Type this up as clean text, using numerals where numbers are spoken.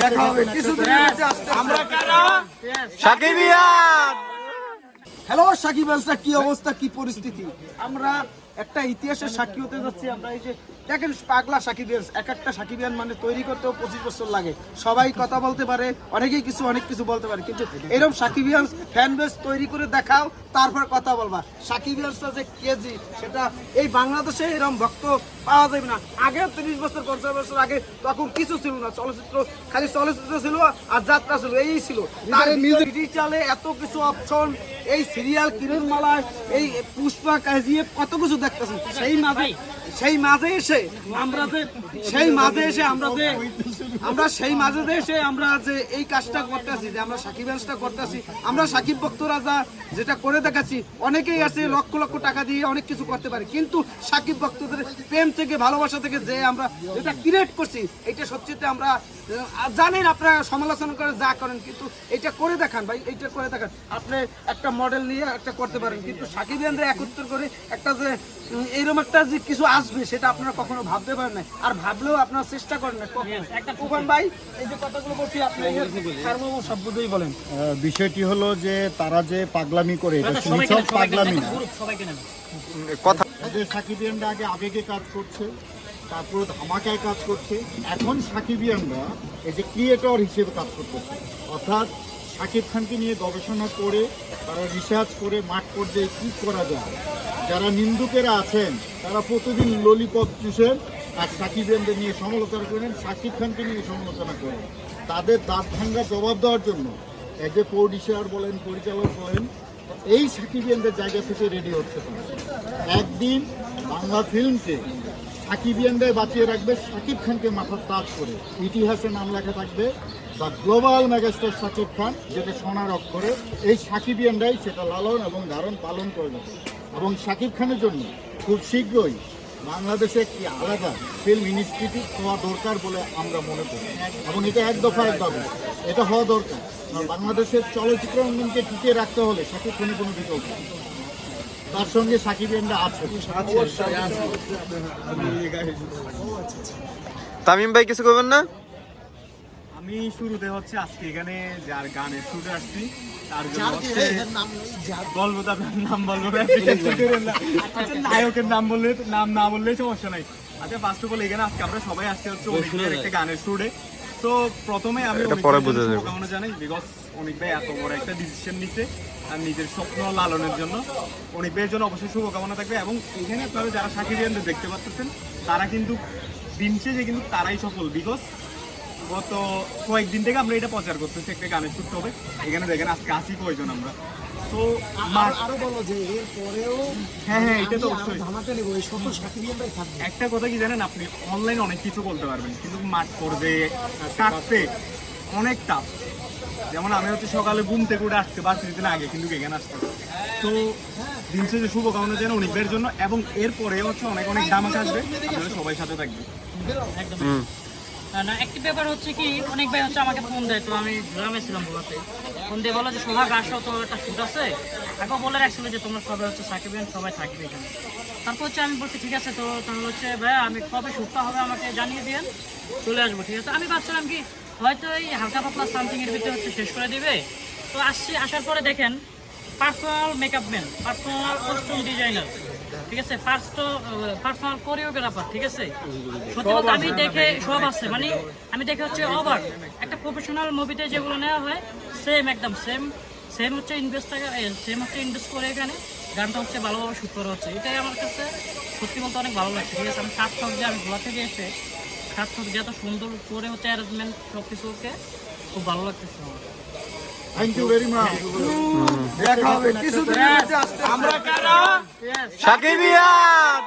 দেখা হবে কিছুদিনের মধ্যে আসতে আমরা কারা? সাকিবিয়ান। হ্যালো সাকিব আল কি অবস্থা, কি পরিস্থিতি? আমরা একটা ইতিহাসের সাক্ষী হতে যাচ্ছি। আমরা এই যে দেখেন পাগলা সাকিবিয়ান, এক একটা সাকিবিয়ান মানে তৈরি করতেও 25 বছর লাগে। সবাই কথা বলতে পারে, অনেক কিছু বলতে পারে, কিন্তু এরকম সাকিবিয়ান ফ্যান বেস তৈরি করে দেখাও, তারপর কথা বলবা। সাকিবিয়ানসটা যে কেজি, সেটা এই বাংলাদেশে এরকম ভক্ত পাওয়া যাবে না। আগে 30 বছর 50 বছর আগে তখন কিছু ছিল না, খালি চলচ্চিত্র ছিল আর যাত্রা ছিল, এই ছিল। ডিজিটালে এত কিছু অপশন, এই সিরিয়াল কিরণ মালায়, এই পুষ্পা কাজিয়ে কত কিছু দেখতেছেন। সেই মাঝে এসে আমরা যে এই কাজটা করতেছি, যে আমরা সাকিবিয়ানসটা করতেছি, আমরা সাকিব ভক্তরা যেটা করে দেখাচ্ছি। অনেকেই আছে লক্ষ লক্ষ টাকা দিয়ে অনেক কিছু করতে পারে, কিন্তু সাকিব ভক্তদের প্রেম থেকে, ভালোবাসা থেকে যে আমরা যেটা ক্রিয়েট করছি, এটা সত্যিতে আমরা জানেন, আপনারা সমালোচনা করে যা করেন, কিন্তু এটা করে দেখান ভাই, এইটা করে দেখান। আপনি একটা মডেল নিয়ে একটা করতে পারেন, কিন্তু সাকিবিয়ানরা একত্র করে একটা যে এইরকম একটা যে কিছু আসবে, সেটা আপনারা কখনো ভাবতে পারেন না, আর ভাবলেও আপনারা চেষ্টা করেন না। ওখান ভাই এই যে কথাগুলো বলছি, আপনি সার্বভৌম শব্দই বলেন। বিষয়টি হলো যে তারা যে পাগলামি করে, এটা নিছক পাগলামি না। কথা সাকিবিয়ানরা আগে আবেগে কাজ করছে, তারপর ধামাকায় কাজ করছে, এখন সাকিবিয়ানরা এই যে ক্রিয়েটর হিসেবে কাজ করতেছে। অর্থাৎ শাকিব খানকে নিয়ে গবেষণা করে, তারা রিসার্চ করে মাঠ পর্যায়ে কী করা যায়। যারা নিন্দুকেরা আছেন তারা প্রতিদিন ললিপপ চুষেন আর সাকিবিয়ানদের নিয়ে সমালোচনা করেন, শাকিব খানকে নিয়ে সমালোচনা করেন। তাদের দাঁত ভাঙ্গা জবাব দেওয়ার জন্য এজ এ প্রডিউসার বলেন, পরিচালক বলেন, এই সাকিবিয়ানদের জায়গা থেকে রেডি হচ্ছে। একদিন বাংলা ফিল্মকে সাকিবিয়ানদের বাঁচিয়ে রাখবে শাকিব খানকে মাথার তাজ করে। ইতিহাসে নাম লেখা থাকবে the global megastar Shakib Khan, যেটা সোনার অক্ষরে। এই সাকিবিয়ানরাই সেটা লালন এবং ধারণ পালন করে যাবে। এবং শাকিব খানের জন্য খুব শীঘ্রই বাংলাদেশে একটি আলাদা ফিল্ম ইনস্টিটিউট হওয়া দরকার বলে আমরা মনে করি, এবং এটা এক দফা এক দাবি, এটা হওয়া দরকার। বাংলাদেশের চলচ্চিত্র অঙ্গনকে টিকিয়ে রাখতে হলে শাকিব খানের কোনো বিকল্প নেই। তার সঙ্গে সাকিবিয়ানরা আছে। তামিম ভাই কিছু করবেন না? আমি শুরুতে হচ্ছে আজকে এখানে যার গানের শুরু আসছি, তার জন্য বলবো, তার নাম বলবো, নায়কের নাম বললে, নাম না বললে সমস্যা নাই। আচ্ছা, ফার্স্ট অফ অল এখানে আজকে আমরা সবাই আসছি হচ্ছে অনিক ভাইয়ের একটা গানের শুটে। তো প্রথমে আমি শুভকামনা জানাই, বিকজ অনিক ভাই এত বড় একটা ডিসিশন নিচ্ছে আর নিজের স্বপ্ন লালনের জন্য। অনিক ভাইয়ের জন্য অবশ্যই শুভকামনা থাকবে। এবং এখানে আপনারা যারা সাকিবিয়ানদের দেখতে পাচ্ছেন, তারা কিন্তু দিন শেষে কিন্তু তারাই সফল, বিকজ গত কয়েকদিন থেকে আমরা এটা প্রচার করতেছি একটা গানের শুট হবে। এখানে দেখেন আজকে আসি কয়জন আমরা। তো আরো বলো যে এরপরেও হ্যাঁ, এটা তো অবশ্যই সাকিবিয়ানরাই থাকবে। একটা কথা কি জানেন, আপনি অনলাইনে অনেক কিছু বলতে পারবেন, কিন্তু মাঠ করবে কাটতে অনেক টাফ। যেমন আমি হচ্ছে সকালে ঘুম থেকে উঠে আসতে পারছি দিন আগে, কিন্তু এখানে আসতে। তো দিন শেষে শুভকামনা যেন অনেক ভাইয়ের জন্য, এবং এরপরে হচ্ছে অনেক ধামাকা আসবে, আপনারা সবাই সাথে থাকবে। না, একটি ব্যাপার হচ্ছে কি, অনেক ভাই হচ্ছে আমাকে ফোন দেয়, তো আমি গ্রামে ছিলাম বলাতে, ফোন দিয়ে বলো যে সোহাগ আসো, তো একটা শুট আছে। আগে বলে রাখছিল যে তোমরা সবাই হচ্ছে সাকিবিয়ান সবাই থাকবে এখানে। তারপর হচ্ছে আমি বলছি ঠিক আছে, তো তাহলে হচ্ছে ভাই আমি কবে শুটটা হবে আমাকে জানিয়ে দিন, চলে আসবো। ঠিক আছে, আমি ভাবছিলাম কি হয়তো এই হালকা পাতলা সামথিং এর ভিতরে হচ্ছে শেষ করে দিবে। তো আসার পরে দেখেন personal makeup man, personal costume designer, ঠিক আছে, পার্সোনাল কোরিওগ্রাফার, ঠিক আছে, সত্যি কথা আমি দেখে সব আছে, মানে আমি দেখে হচ্ছে অবাক। একটা প্রফেশনাল মুভিতে যেগুলো নেওয়া হয় সেম, একদম সেম হচ্ছে ইনভেস্ট করে এখানে গানটা হচ্ছে ভালোভাবে শুট করা হচ্ছে। এটাই আমার কাছে সত্যি বলতে অনেক ভালো লাগছে। ঠিক আছে, আমি সার্থক যে আমি ভোলা থেকে এসে সার্থক যে এত সুন্দর করে হচ্ছে অ্যারেঞ্জমেন্ট সব কিছুকে খুব ভালো লাগতেছে আমার। Thank you very much. দেখা হবে কিছুদিনের মধ্যে আসতে। আমরা কারা? সাকিবিয়ান।